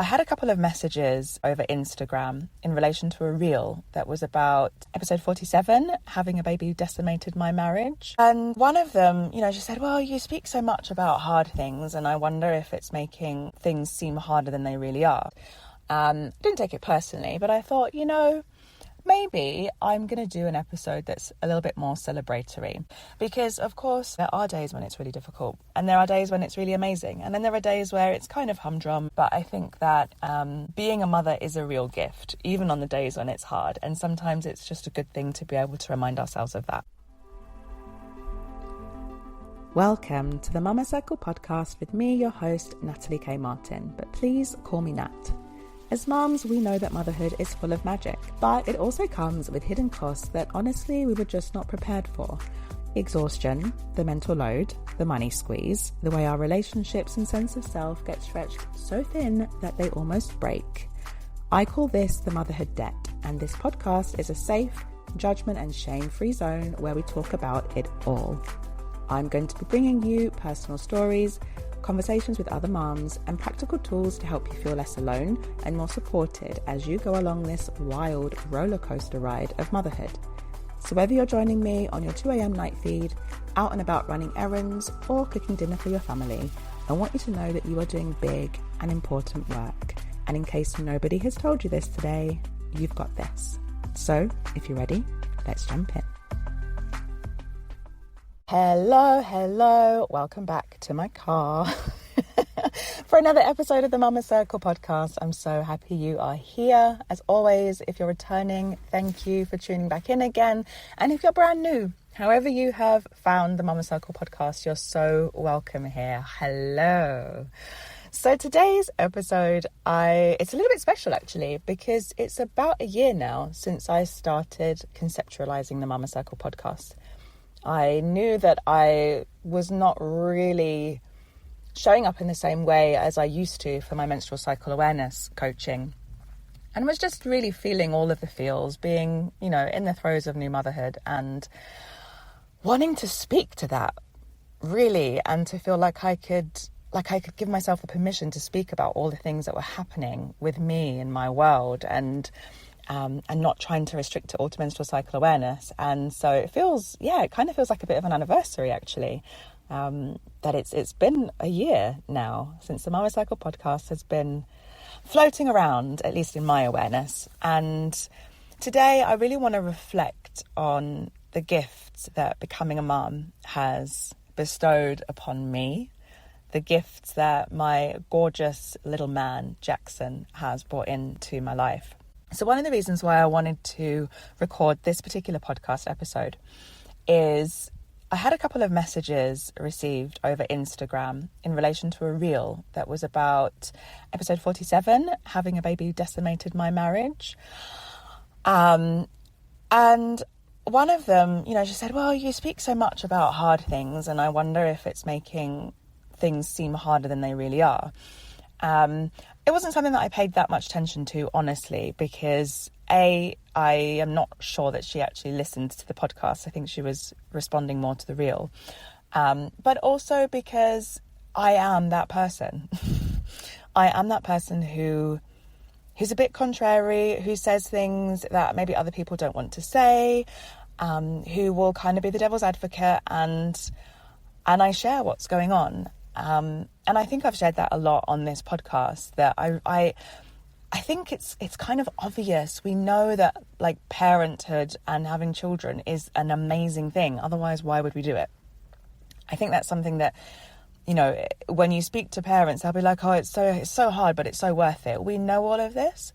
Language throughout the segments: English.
I had a couple of messages over Instagram in relation to a reel that was about episode 47, having a baby decimated my marriage. And one of them, she said, well, you speak so much about hard things and I wonder if it's making things seem harder than they really are. I didn't take it personally, but I thought, maybe I'm going to do an episode that's a little bit more celebratory, because of course there are days when it's really difficult and there are days when it's really amazing, and then there are days where it's kind of humdrum. But I think that being a mother is a real gift, even on the days when it's hard, and sometimes it's just a good thing to be able to remind ourselves of that. Welcome to the Mama Circle podcast with me, your host, Natalie K. Martin, but please call me Nat. As mums, we know that motherhood is full of magic, but it also comes with hidden costs that honestly we were just not prepared for. The exhaustion, the mental load, the money squeeze, the way our relationships and sense of self get stretched so thin that they almost break. I call this the motherhood debt, and this podcast is a safe, judgment and shame-free zone where we talk about it all. I'm going to be bringing you personal stories, conversations with other moms, and practical tools to help you feel less alone and more supported as you go along this wild roller coaster ride of motherhood. So whether you're joining me on your 2 a.m. night feed, out and about running errands, or cooking dinner for your family, I want you to know that you are doing big and important work. And in case nobody has told you this today, you've got this. So if you're ready, let's jump in. Hello, welcome back to my car for another episode of the Mama Circle podcast. I'm so happy you are here. As always, if you're returning, thank you for tuning back in again. And if you're brand new, however you have found the Mama Circle podcast, you're so welcome here. Hello. So today's episode, it's a little bit special actually, because it's about a year now since I started conceptualizing the Mama Circle podcast. I knew that I was not really showing up in the same way as I used to for my menstrual cycle awareness coaching, and was just really feeling all of the feels, being, in the throes of new motherhood and wanting to speak to that really, and to feel like I could give myself the permission to speak about all the things that were happening with me in my world, and not trying to restrict it all to menstrual cycle awareness. And so it kind of feels like a bit of an anniversary actually, that it's been a year now since the Mama Cycle podcast has been floating around, at least in my awareness. And today I really want to reflect on the gifts that becoming a mum has bestowed upon me, the gifts that my gorgeous little man, Jackson, has brought into my life. So one of the reasons why I wanted to record this particular podcast episode is I had a couple of messages received over Instagram in relation to a reel that was about episode 47, having a baby decimated my marriage. And one of them, she said, well, you speak so much about hard things and I wonder if it's making things seem harder than they really are. It wasn't something that I paid that much attention to, honestly, because I am not sure that she actually listened to the podcast. I think she was responding more to the reel. But also because I am that person. I am that person who's a bit contrary, who says things that maybe other people don't want to say, who will kind of be the devil's advocate, and I share what's going on. And I think I've shared that a lot on this podcast, that I think it's kind of obvious. We know that like parenthood and having children is an amazing thing. Otherwise, why would we do it? I think that's something that, when you speak to parents, they'll be like, oh, it's so hard, but it's so worth it. We know all of this,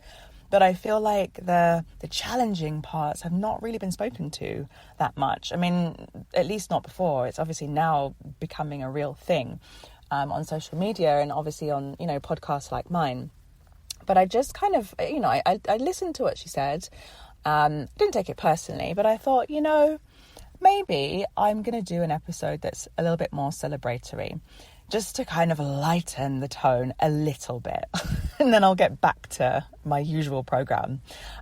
but I feel like the challenging parts have not really been spoken to that much. I mean, at least not before. It's obviously now becoming a real thing. On social media and obviously on, podcasts like mine. But I just kind of, I listened to what she said. Didn't take it personally, but I thought, maybe I'm going to do an episode that's a little bit more celebratory, just to kind of lighten the tone a little bit. And then I'll get back to my usual program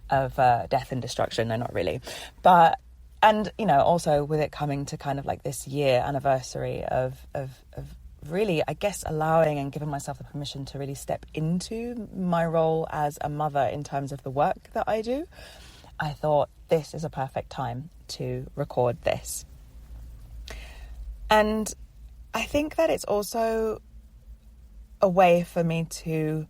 of death and destruction. No, not really. But, and, also with it coming to kind of like this year anniversary of really, I guess, allowing and giving myself the permission to really step into my role as a mother in terms of the work that I do, I thought this is a perfect time to record this. And I think that it's also a way for me to,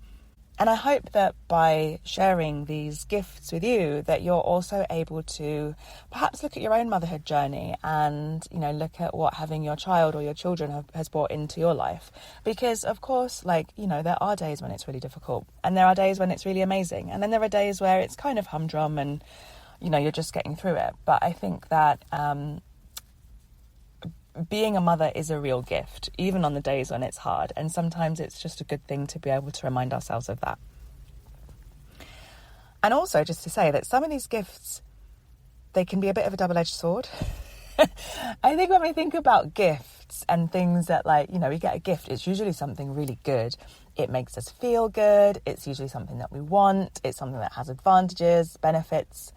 and I hope that by sharing these gifts with you, that you're also able to perhaps look at your own motherhood journey and, look at what having your child or your children has brought into your life. Because, of course, there are days when it's really difficult, and there are days when it's really amazing. And then there are days where it's kind of humdrum and, you're just getting through it. But I think that being a mother is a real gift, even on the days when it's hard. And sometimes it's just a good thing to be able to remind ourselves of that. And also just to say that some of these gifts, they can be a bit of a double-edged sword. I think when we think about gifts and things that we get a gift, it's usually something really good. It makes us feel good. It's usually something that we want. It's something that has advantages, benefits.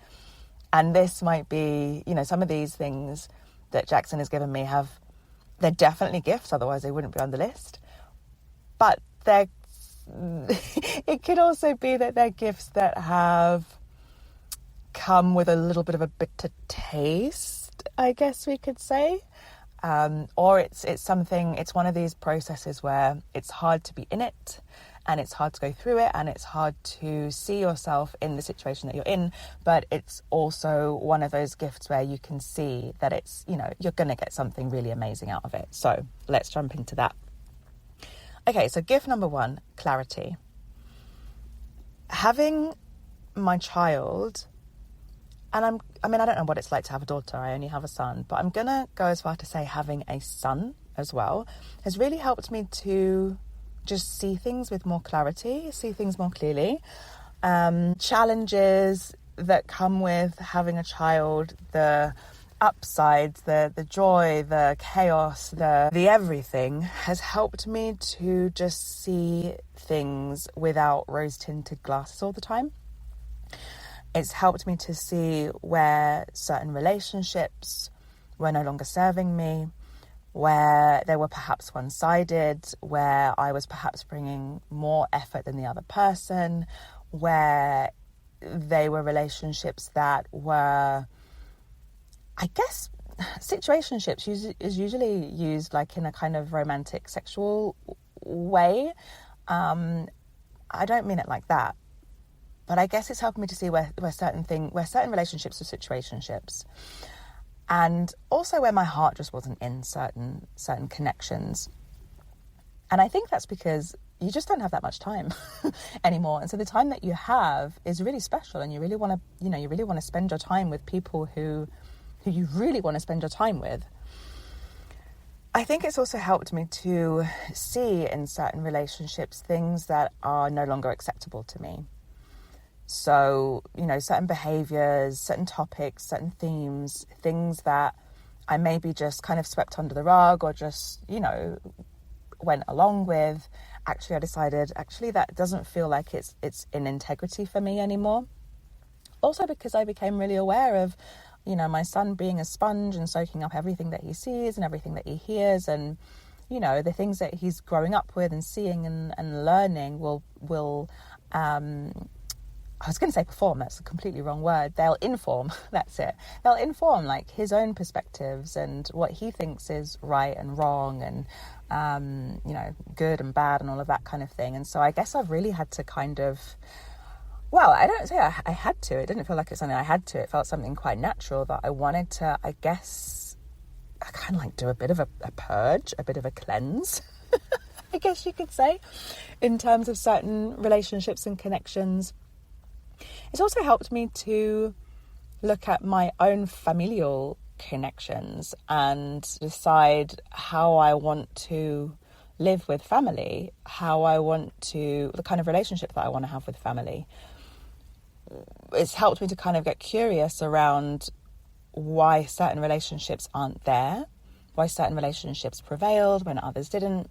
And this might be, some of these things that Jackson has given me they're definitely gifts, otherwise they wouldn't be on the list. But it could also be that they're gifts that have come with a little bit of a bitter taste, I guess we could say. Or it's one of these processes where it's hard to be in it, and it's hard to go through it, and it's hard to see yourself in the situation that you're in. But it's also one of those gifts where you can see that it's, you're going to get something really amazing out of it. So let's jump into that. Okay, so gift number 1, clarity. Having my child, and I don't know what it's like to have a daughter. I only have a son, but I'm going to go as far to say having a son as well has really helped me to just see things with more clarity, see things more clearly. Challenges that come with having a child, the upsides, the joy, the chaos, the everything has helped me to just see things without rose-tinted glasses all the time. It's helped me to see where certain relationships were no longer serving me, where they were perhaps one-sided, where I was perhaps bringing more effort than the other person, where they were relationships that were, I guess, situationships is usually used in a kind of romantic, sexual way. I don't mean it like that, but I guess it's helping me to see where certain relationships are situationships. And also where my heart just wasn't in certain connections. And I think that's because you just don't have that much time anymore. And so the time that you have is really special, and you really want to spend your time with people who you really want to spend your time with. I think it's also helped me to see in certain relationships things that are no longer acceptable to me. So, certain behaviours, certain topics, certain themes, things that I maybe just kind of swept under the rug or just, went along with. Actually, I decided, that doesn't feel like it's in integrity for me anymore. Also because I became really aware of, my son being a sponge and soaking up everything that he sees and everything that he hears, and, the things that he's growing up with and seeing and learning will I was going to say perform, that's a completely wrong word. They'll inform, that's it. They'll inform his own perspectives and what he thinks is right and wrong and, good and bad and all of that kind of thing. And so I guess I've really had to kind of, I don't say I had to. It didn't feel like it's something I had to. It felt something quite natural that I wanted to, I guess, I kind of do a bit of a purge, a bit of a cleanse, I guess you could say, in terms of certain relationships and connections. It's also helped me to look at my own familial connections and decide how I want to live with family, the kind of relationship that I want to have with family. It's helped me to kind of get curious around why certain relationships aren't there, why certain relationships prevailed when others didn't.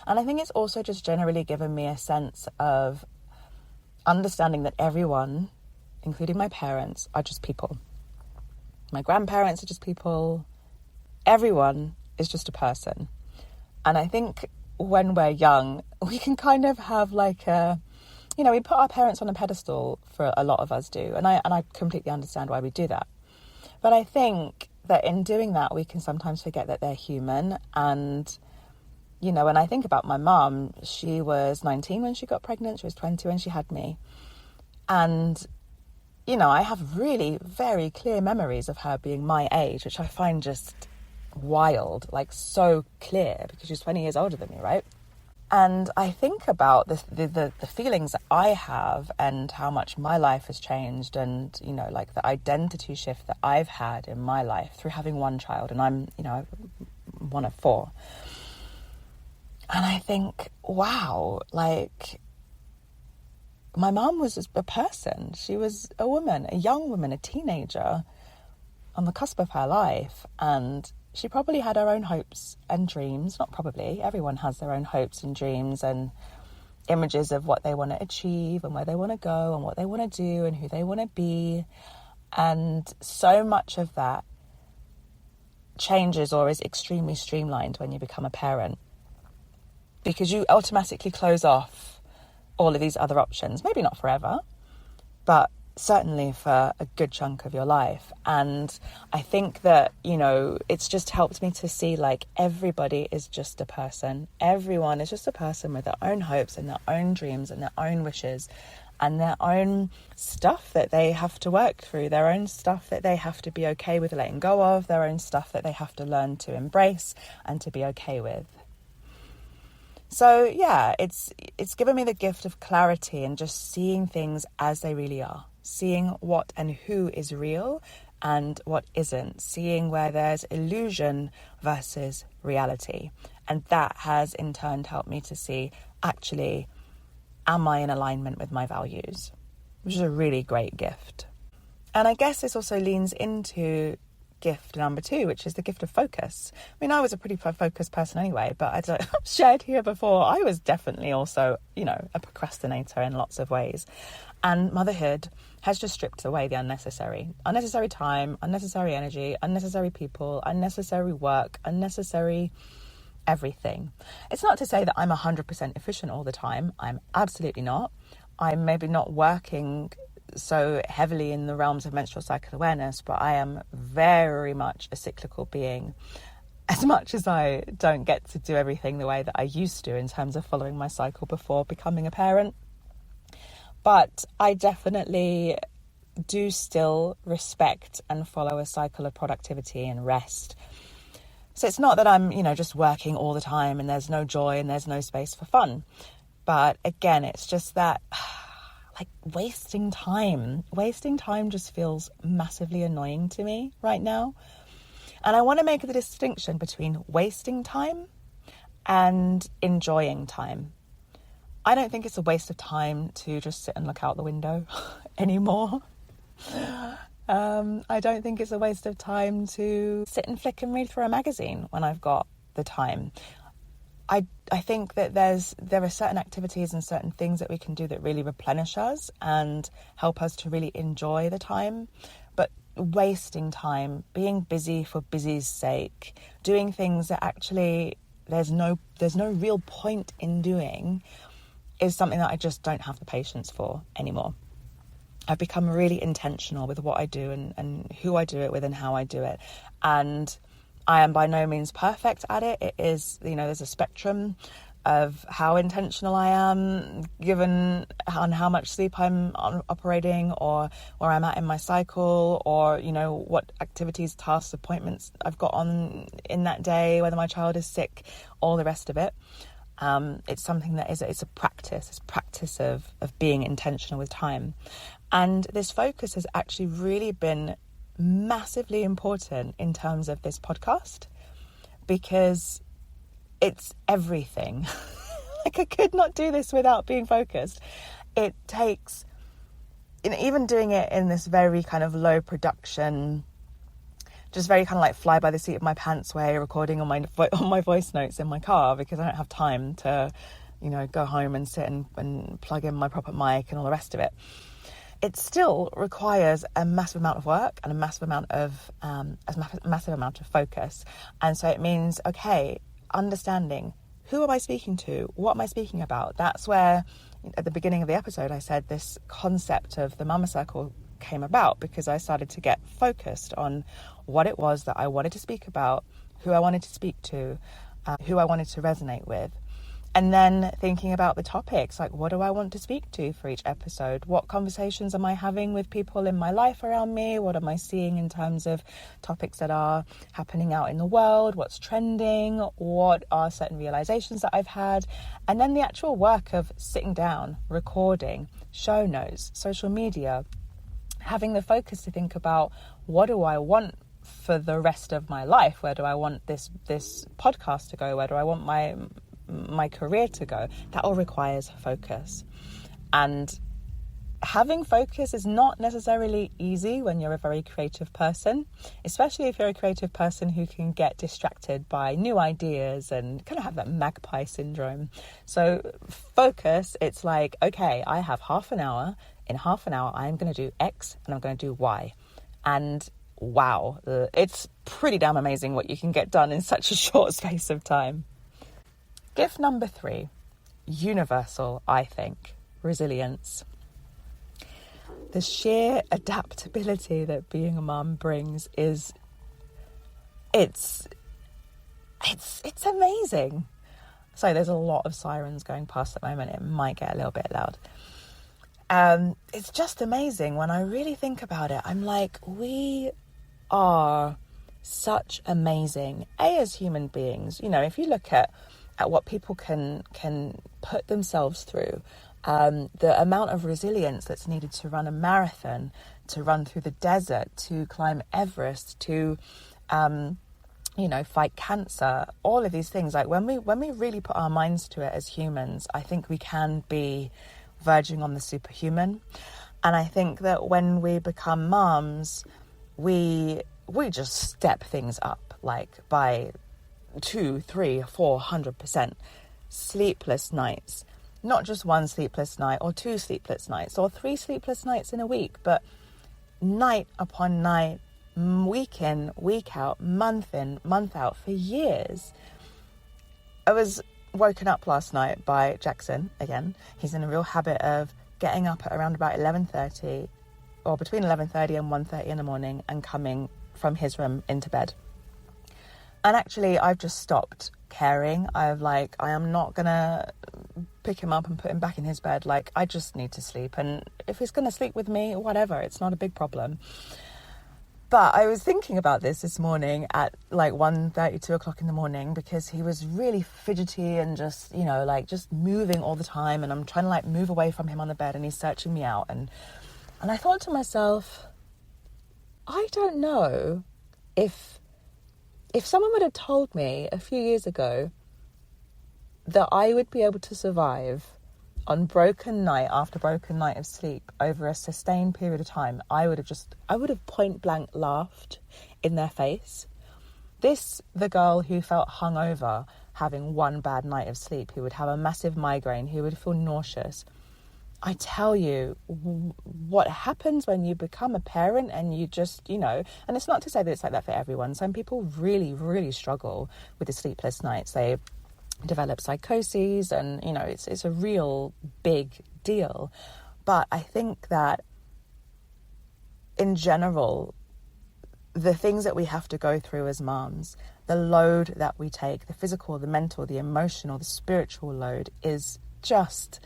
And I think it's also just generally given me a sense of understanding that everyone, including my parents, are just people. My grandparents are just people. Everyone is just a person. And I think when we're young, we can kind of have like we put our parents on a pedestal, for a lot of us do. And I completely understand why we do that. But I think that in doing that, we can sometimes forget that they're human. And, when I think about my mum, she was 19 when she got pregnant. She was 20 when she had me. And, I have really very clear memories of her being my age, which I find just wild, like so clear, because she's 20 years older than me, right? And I think about the feelings that I have and how much my life has changed, and, like the identity shift that I've had in my life through having one child, and I'm, one of four. And I think, wow, like my mom was just a person. She was a woman, a young woman, a teenager on the cusp of her life. And she probably had her own hopes and dreams. Not probably, everyone has their own hopes and dreams and images of what they want to achieve and where they want to go and what they want to do and who they want to be. And so much of that changes or is extremely streamlined when you become a parent, because you automatically close off all of these other options. Maybe not forever, but certainly for a good chunk of your life. And I think that, it's just helped me to see like everybody is just a person. Everyone is just a person with their own hopes and their own dreams and their own wishes and their own stuff that they have to work through, their own stuff that they have to be okay with letting go of, their own stuff that they have to learn to embrace and to be okay with. So yeah, it's given me the gift of clarity and just seeing things as they really are, seeing what and who is real and what isn't, seeing where there's illusion versus reality. And that has in turn helped me to see, actually, am I in alignment with my values? Which is a really great gift. And I guess this also leans into gift number 2, which is the gift of focus. I mean, I was a pretty focused person anyway, but as I've shared here before, I was definitely also, a procrastinator in lots of ways. And motherhood has just stripped away the unnecessary time, unnecessary energy, unnecessary people, unnecessary work, unnecessary everything. It's not to say that I'm 100% efficient all the time. I'm absolutely not. I'm maybe not working so heavily in the realms of menstrual cycle awareness, but I am very much a cyclical being. As much as I don't get to do everything the way that I used to in terms of following my cycle before becoming a parent, but I definitely do still respect and follow a cycle of productivity and rest. So it's not that I'm, just working all the time and there's no joy and there's no space for fun. But again, it's just that like wasting time just feels massively annoying to me right now. And I want to make the distinction between wasting time and enjoying time. I don't think it's a waste of time to just sit and look out the window anymore. I don't think it's a waste of time to sit and flick and read through a magazine when I've got the time. I think that there are certain activities and certain things that we can do that really replenish us and help us to really enjoy the time. But wasting time, being busy for busy's sake, doing things that actually there's no real point in doing, is something that I just don't have the patience for anymore. I've become really intentional with what I do and who I do it with and how I do it. And I am by no means perfect at it. It is, there's a spectrum of how intentional I am, given on how much sleep I'm operating, or where I'm at in my cycle, or, what activities, tasks, appointments I've got on in that day, whether my child is sick, all the rest of it. It's something that it's a practice. It's practice of being intentional with time. And this focus has actually really been massively important in terms of this podcast, because it's everything. Like, I could not do this without being focused. It takes, even doing it in this very kind of low production, just very kind of like fly by the seat of my pants way, recording on my voice notes in my car, because I don't have time to, go home and sit and plug in my proper mic and all the rest of it. It still requires a massive amount of work and a massive amount of focus. And so it means, okay, understanding who am I speaking to? What am I speaking about? That's where, at the beginning of the episode, I said this concept of the Mama Circle came about, because I started to get focused on what it was that I wanted to speak about, who I wanted to speak to, who I wanted to resonate with. And then thinking about the topics, like, what do I want to speak to for each episode? What conversations am I having with people in my life around me? What am I seeing in terms of topics that are happening out in the world? What's trending? What are certain realizations that I've had? And then the actual work of sitting down, recording, show notes, social media, having the focus to think about, what do I want for the rest of my life? Where do I want this podcast to go? Where do I want my career to go? That all requires focus. And having focus is not necessarily easy when you're a very creative person, especially if you're a creative person who can get distracted by new ideas and kind of have that magpie syndrome. So focus, it's like, okay, I have half an hour. In half an hour, I'm going to do X and I'm going to do Y. And wow, it's pretty damn amazing what you can get done in such a short space of time. Gift number 3, universal, I think, resilience. The sheer adaptability that being a mum brings is, it's amazing. So there's a lot of sirens going past at the moment. It might get a little bit loud. It's just amazing when I really think about it. I'm like, we are such amazing, as human beings. You know, if you look at what people can put themselves through, the amount of resilience that's needed to run a marathon, to run through the desert, to climb Everest, to fight cancer, all of these things. Like when we really put our minds to it as humans, I think we can be verging on the superhuman. And I think that when we become moms, we just step things up, like by 200, 300, 400%. Sleepless nights, not just one sleepless night or 2 sleepless nights or 3 sleepless nights in a week, but night upon night, week in, week out, month in, month out, for years. I was woken up last night by Jackson again. He's in a real habit of getting up at around about 11:30 or between 11:30 and 1:30 in the morning and coming from his room into bed. And actually, I've just stopped caring. I am not gonna pick him up and put him back in his bed. Like, I just need to sleep. And if he's gonna sleep with me, whatever, it's not a big problem. But I was thinking about this morning at like 1:30, 2 o'clock in the morning, because he was really fidgety and just, just moving all the time. And I'm trying to like move away from him on the bed and he's searching me out. And I thought to myself, I don't know if someone would have told me a few years ago that I would be able to survive on broken night after broken night of sleep over a sustained period of time, I would have point blank laughed in their face. The girl who felt hungover, having one bad night of sleep, who would have a massive migraine, who would feel nauseous. I tell you, what happens when you become a parent and you just, and it's not to say that it's like that for everyone. Some people really, really struggle with the sleepless nights. They develop psychoses and, it's a real big deal. But I think that in general, the things that we have to go through as moms, the load that we take, the physical, the mental, the emotional, the spiritual load is just...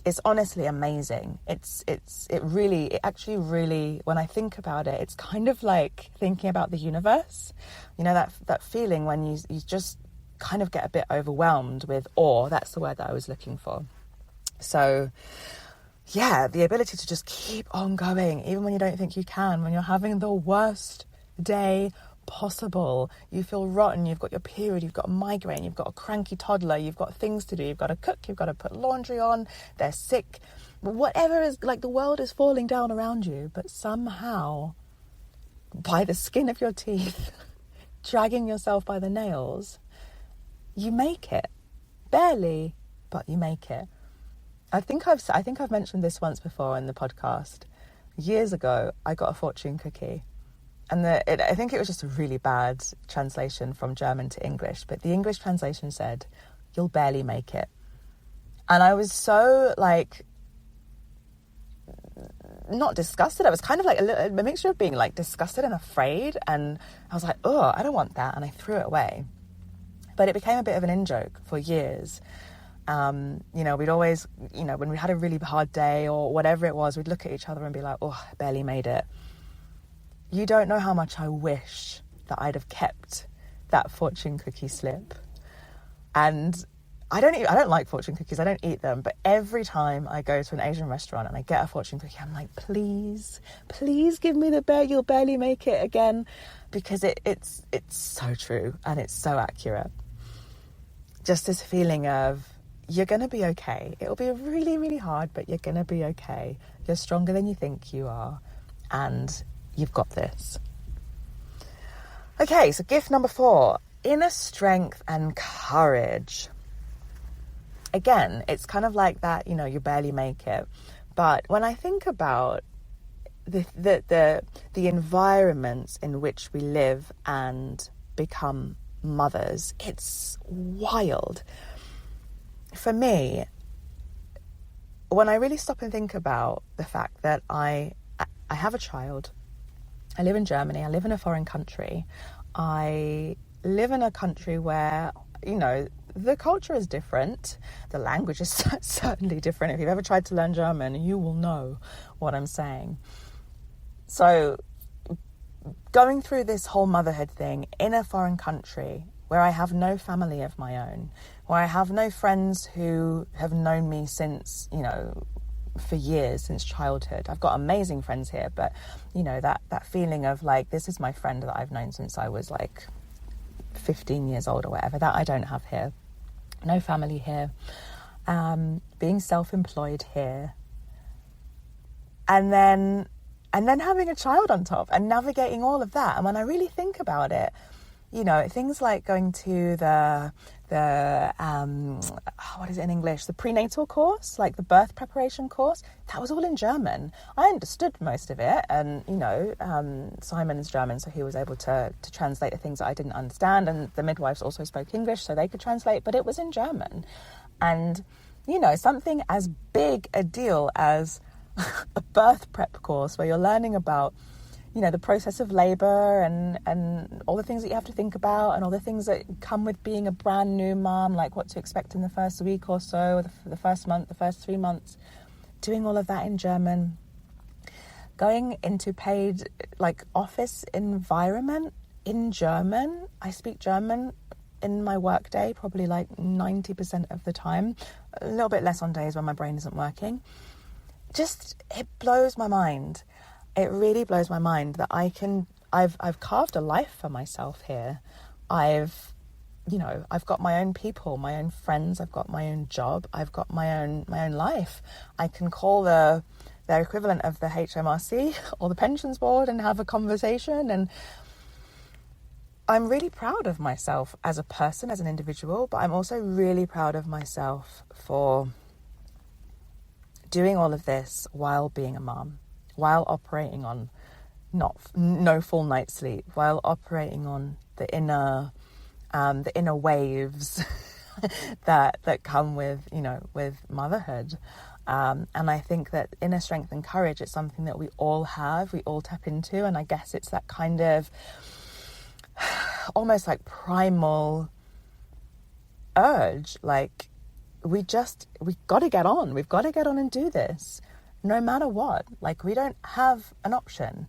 it's honestly amazing. It actually really, when I think about it, it's kind of like thinking about the universe. That feeling when you just kind of get a bit overwhelmed with awe. That's the word that I was looking for. So, yeah, the ability to just keep on going, even when you don't think you can, when you're having the worst day possible, you feel rotten, you've got your period, you've got a migraine, you've got a cranky toddler, you've got things to do, you've got to cook, you've got to put laundry on, they're sick, whatever, is like the world is falling down around you, but somehow by the skin of your teeth dragging yourself by the nails, you make it. Barely, but you make it. I think I've mentioned this once before in the podcast. Years ago, I got a fortune cookie. And I think it was just a really bad translation from German to English. But the English translation said, you'll barely make it. And I was so like, not disgusted. I was kind of like a mixture of being like disgusted and afraid. And I was like, oh, I don't want that. And I threw it away. But it became a bit of an in-joke for years. We'd always, when we had a really hard day or whatever it was, we'd look at each other and be like, oh, I barely made it. You don't know how much I wish that I'd have kept that fortune cookie slip. And I don't like fortune cookies. I don't eat them. But every time I go to an Asian restaurant and I get a fortune cookie, I'm like, please give me you'll barely make it again. Because it's so true and it's so accurate. Just this feeling of, you're going to be okay. It'll be really, really hard, but you're going to be okay. You're stronger than you think you are. And you've got this. Okay, so gift number 4, inner strength and courage. Again, it's kind of like that, you barely make it. But when I think about the environments in which we live and become mothers, it's wild. For me, when I really stop and think about the fact that I have a child, I live in Germany, I live in a foreign country, I live in a country where, the culture is different. The language is certainly different. If you've ever tried to learn German, you will know what I'm saying. So going through this whole motherhood thing in a foreign country where I have no family of my own, where I have no friends who have known me since, for years, since childhood. I've got amazing friends here, but, that feeling of like, this is my friend that I've known since I was like 15 years old or whatever, that I don't have here. No family here, being self-employed here, and then having a child on top and navigating all of that. And when I really think about it, things like going to the what is it in English? The prenatal course, like the birth preparation course, that was all in German. I understood most of it, and Simon's German, so he was able to translate the things that I didn't understand, and the midwives also spoke English, so they could translate, but it was in German. And something as big a deal as a birth prep course where you're learning about the process of labor and all the things that you have to think about and all the things that come with being a brand new mom, like what to expect in the first week or so, the first month, the first 3 months, doing all of that in German, going into paid office environment in German. I speak German in my work day, probably 90% of the time, a little bit less on days when my brain isn't working. It blows my mind. It really blows my mind that I've carved a life for myself here. I've got my own people, my own friends, I've got my own job, I've got my own life. I can call their equivalent of the HMRC or the pensions board and have a conversation. And I'm really proud of myself as a person, as an individual, but I'm also really proud of myself for doing all of this while being a mom, while operating on no full night's sleep, while operating on the inner waves that come with motherhood. And I think that inner strength and courage is something that we all have, we all tap into. And I guess it's that kind of almost like primal urge, like we've got to get on. We've got to get on and do this no matter what. Like, we don't have an option.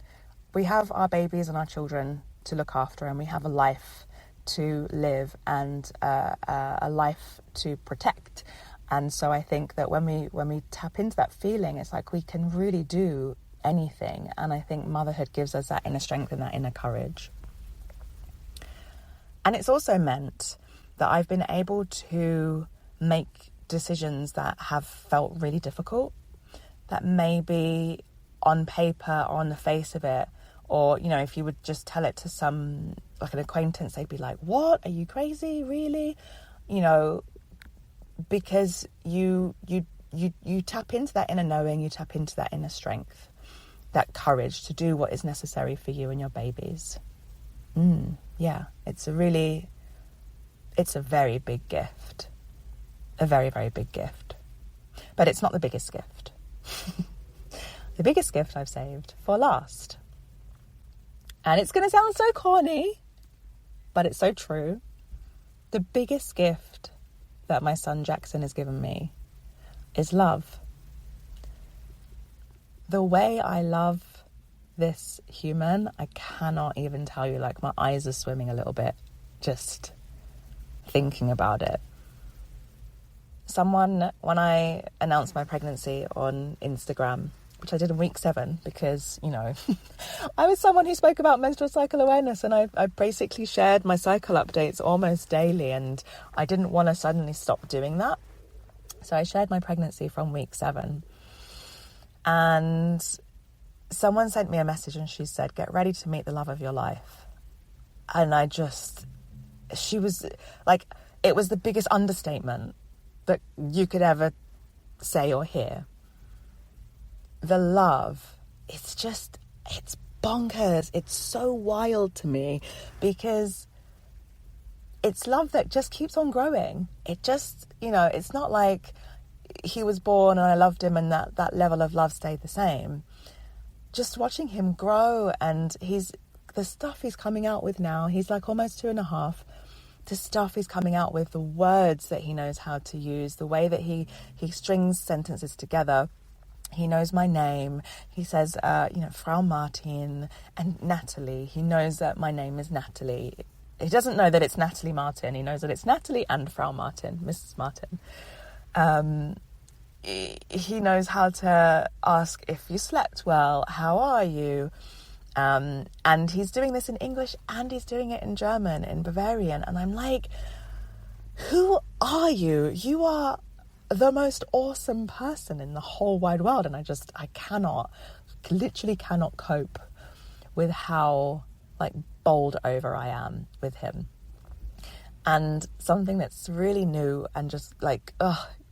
We have our babies and our children to look after, and we have a life to live and a life to protect. And so I think that when we tap into that feeling, it's like we can really do anything. And I think motherhood gives us that inner strength and that inner courage. And it's also meant that I've been able to make decisions that have felt really difficult, that maybe on paper or on the face of it, or, if you would just tell it to some, like an acquaintance, they'd be like, what? Are you crazy? Really? Because you tap into that inner knowing, you tap into that inner strength, that courage to do what is necessary for you and your babies. Yeah, it's a very big gift. a very, very big gift. But it's not the biggest gift. The biggest gift I've saved for last. And it's going to sound so corny, but it's so true. The biggest gift that my son Jackson has given me is love. The way I love this human, I cannot even tell you. Like, my eyes are swimming a little bit just thinking about it. Someone, when I announced my pregnancy on Instagram, which I did in week 7 because, you know, I was someone who spoke about menstrual cycle awareness, and I basically shared my cycle updates almost daily, and I didn't want to suddenly stop doing that. So I shared my pregnancy from week 7, and someone sent me a message and she said, "Get ready to meet the love of your life." And she was like, it was the biggest understatement that you could ever say or hear. The love, it's bonkers. It's so wild to me because it's love that just keeps on growing. It just, you know, it's not like he was born and I loved him and that level of love stayed the same. Just watching him grow, and the stuff he's coming out with now, he's like almost 2.5. The stuff he's coming out with, the words that he knows how to use, the way that he strings sentences together. He knows my name. He says, Frau Martin and Natalie. He knows that my name is Natalie. He doesn't know that it's Natalie Martin. He knows that it's Natalie and Frau Martin, Mrs. Martin. He knows how to ask if you slept well, how are you? And he's doing this in English and he's doing it in German, in Bavarian. And I'm like, who are you? You are the most awesome person in the whole wide world. And I literally cannot cope with how like bowled over I am with him. And something that's really new and just like,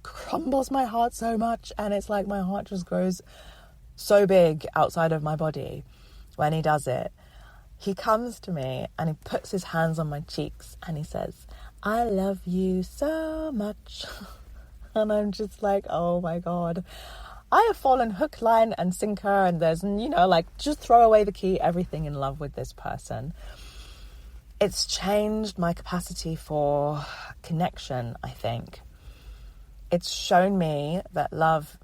crumbles my heart so much. And it's like my heart just grows so big outside of my body when he does it. He comes to me and he puts his hands on my cheeks and he says, "I love you so much." And I'm just like, oh my God. I have fallen hook, line and sinker, and there's, just throw away the key, everything in love with this person. It's changed my capacity for connection, I think. It's shown me that love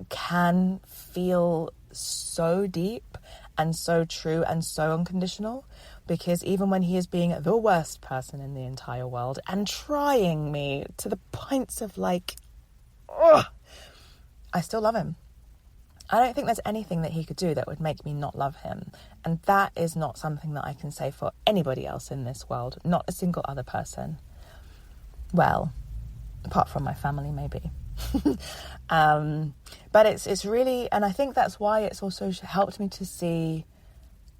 can feel so deep and so true and so unconditional, because even when he is being the worst person in the entire world and trying me to the points of like, I still love him. I don't think there's anything that he could do that would make me not love him. And that is not something that I can say for anybody else in this world, not a single other person. Well, apart from my family, maybe. But it's really, and I think that's why it's also helped me to see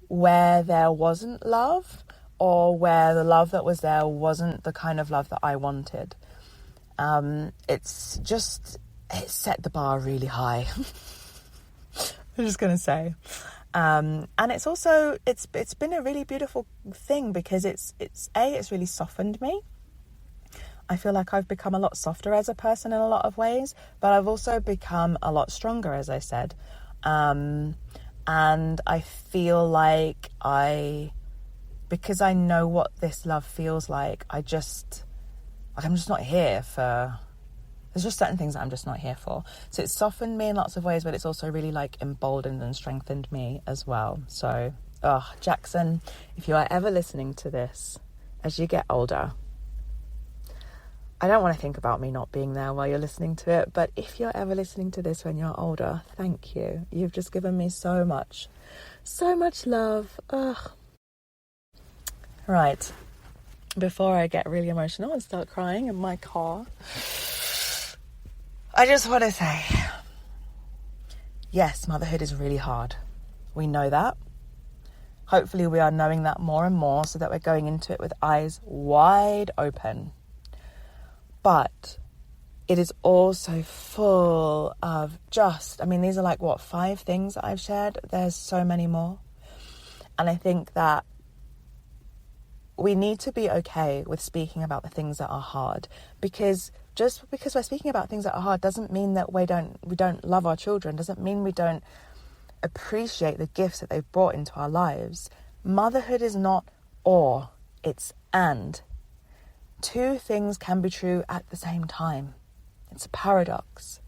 where there wasn't love, or where the love that was there wasn't the kind of love that I wanted. It set the bar really high. I'm just going to say. And it's also, it's been a really beautiful thing because it's really softened me. I feel like I've become a lot softer as a person in a lot of ways, but I've also become a lot stronger, as I said. And I feel like because I know what this love feels like, I'm just not here for, there's just certain things that I'm just not here for. So it's softened me in lots of ways, but it's also really like emboldened and strengthened me as well. So, Jackson, if you are ever listening to this as you get older, I don't want to think about me not being there while you're listening to it, but if you're ever listening to this when you're older, thank you. You've just given me so much love. Right. Before I get really emotional and start crying in my car, I just want to say, yes, motherhood is really hard. We know that. Hopefully we are knowing that more and more so that we're going into it with eyes wide open. But it is also full of these are like, 5 things that I've shared? There's so many more. And I think that we need to be okay with speaking about the things that are hard, because just because we're speaking about things that are hard doesn't mean that we don't love our children, doesn't mean we don't appreciate the gifts that they've brought into our lives. Motherhood is not or, it's and. Two things can be true at the same time. It's a paradox.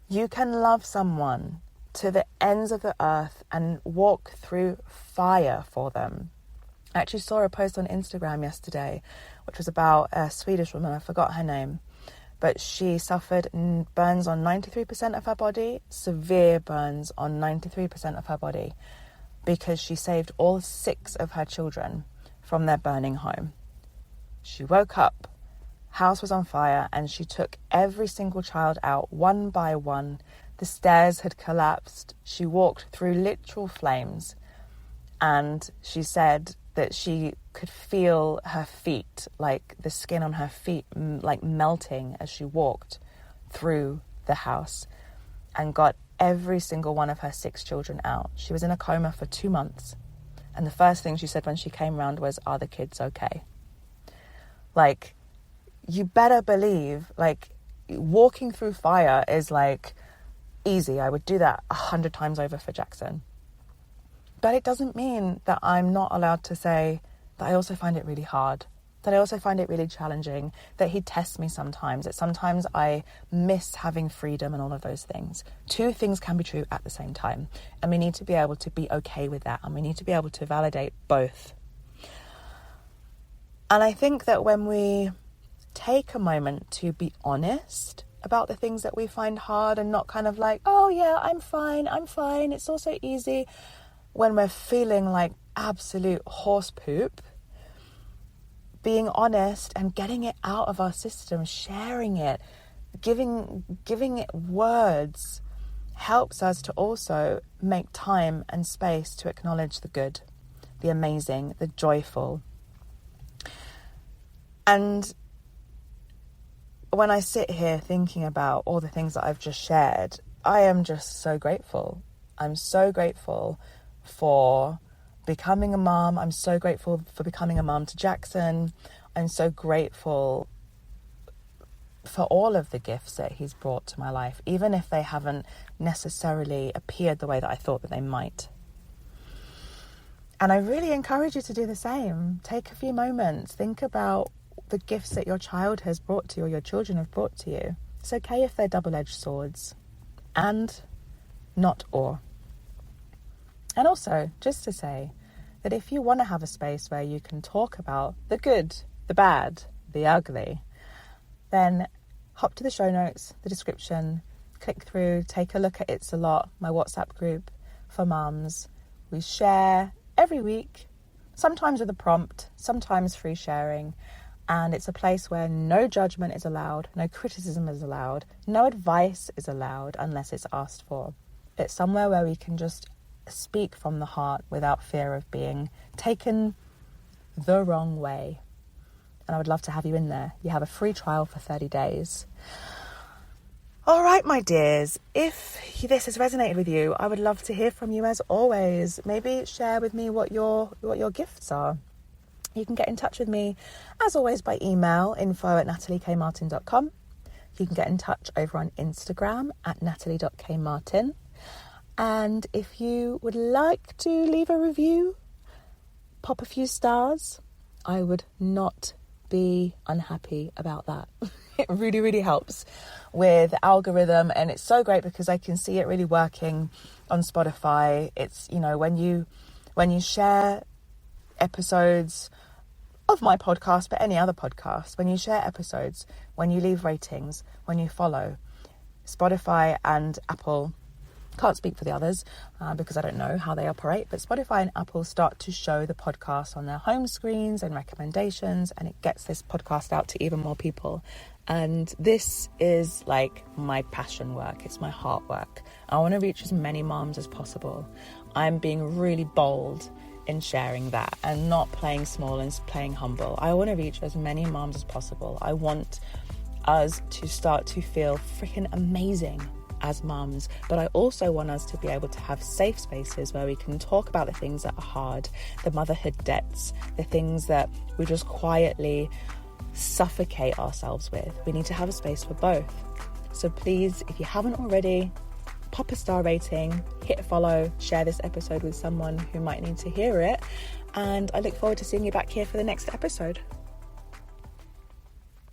You can love someone to the ends of the earth and walk through fire for them. I actually saw a post on Instagram yesterday, which was about a Swedish woman, I forgot her name, but she suffered burns on 93% of her body, severe burns on 93% of her body, because she saved all 6 of her children from their burning home. She woke up, house was on fire, and she took every single child out one by one. The stairs had collapsed. She walked through literal flames, and she said that she could feel her feet, like the skin on her feet, like melting as she walked through the house, and got every single one of her 6 children out. She was in a coma for 2 months. And the first thing she said when she came round was, "Are the kids okay?" Like, you better believe, like, walking through fire is like easy. I would do that 100 times over for Jackson. But it doesn't mean that I'm not allowed to say that I also find it really hard, that I also find it really challenging, that he tests me sometimes, that sometimes I miss having freedom and all of those things. Two things can be true at the same time. And we need to be able to be okay with that. And we need to be able to validate both. And I think that when we take a moment to be honest about the things that we find hard and not kind of like, oh yeah, I'm fine, it's all so easy, when we're feeling like absolute horse poop, being honest and getting it out of our system, sharing it, giving it words, helps us to also make time and space to acknowledge the good, the amazing, the joyful. And when I sit here thinking about all the things that I've just shared, I am just so grateful. I'm so grateful for becoming a mom. I'm so grateful for becoming a mom to Jackson. I'm so grateful for all of the gifts that he's brought to my life, even if they haven't necessarily appeared the way that I thought that they might. And I really encourage you to do the same. Take a few moments. Think about the gifts that your child has brought to you or your children have brought to you. It's okay if they're double-edged swords. And not or. And also, just to say that if you want to have a space where you can talk about the good, the bad, the ugly, then hop to the show notes, the description, click through, take a look at It's a Lot, my WhatsApp group for mums. We share every week, sometimes with a prompt, sometimes free sharing. And it's a place where no judgment is allowed, no criticism is allowed, no advice is allowed unless it's asked for. It's somewhere where we can just speak from the heart without fear of being taken the wrong way. And I would love to have you in there. You have a free trial for 30 days. All right, my dears, if this has resonated with you, I would love to hear from you as always. Maybe share with me what your gifts are. You can get in touch with me, as always, by email, info@nataliekmartin.com. You can get in touch over on Instagram @natalie.kmartin. And if you would like to leave a review, pop a few stars, I would not be unhappy about that. It really, really helps with the algorithm, and it's so great because I can see it really working on Spotify. It's, you know, when you share episodes of my podcast, but any other podcast, when you share episodes, when you leave ratings, when you follow, Spotify and Apple, can't speak for the others because I don't know how they operate, but Spotify and Apple start to show the podcast on their home screens and recommendations, and it gets this podcast out to even more people. And this is like my passion work. It's my heart work. I want to reach as many moms as possible. I'm being really bold in sharing that and not playing small and playing humble. I want to reach as many moms as possible. I want us to start to feel freaking amazing as mums, but I also want us to be able to have safe spaces where we can talk about the things that are hard, the motherhood debts, the things that we just quietly suffocate ourselves with. We need to have a space for both. So please, if you haven't already, pop a star rating, hit follow, share this episode with someone who might need to hear it. And I look forward to seeing you back here for the next episode.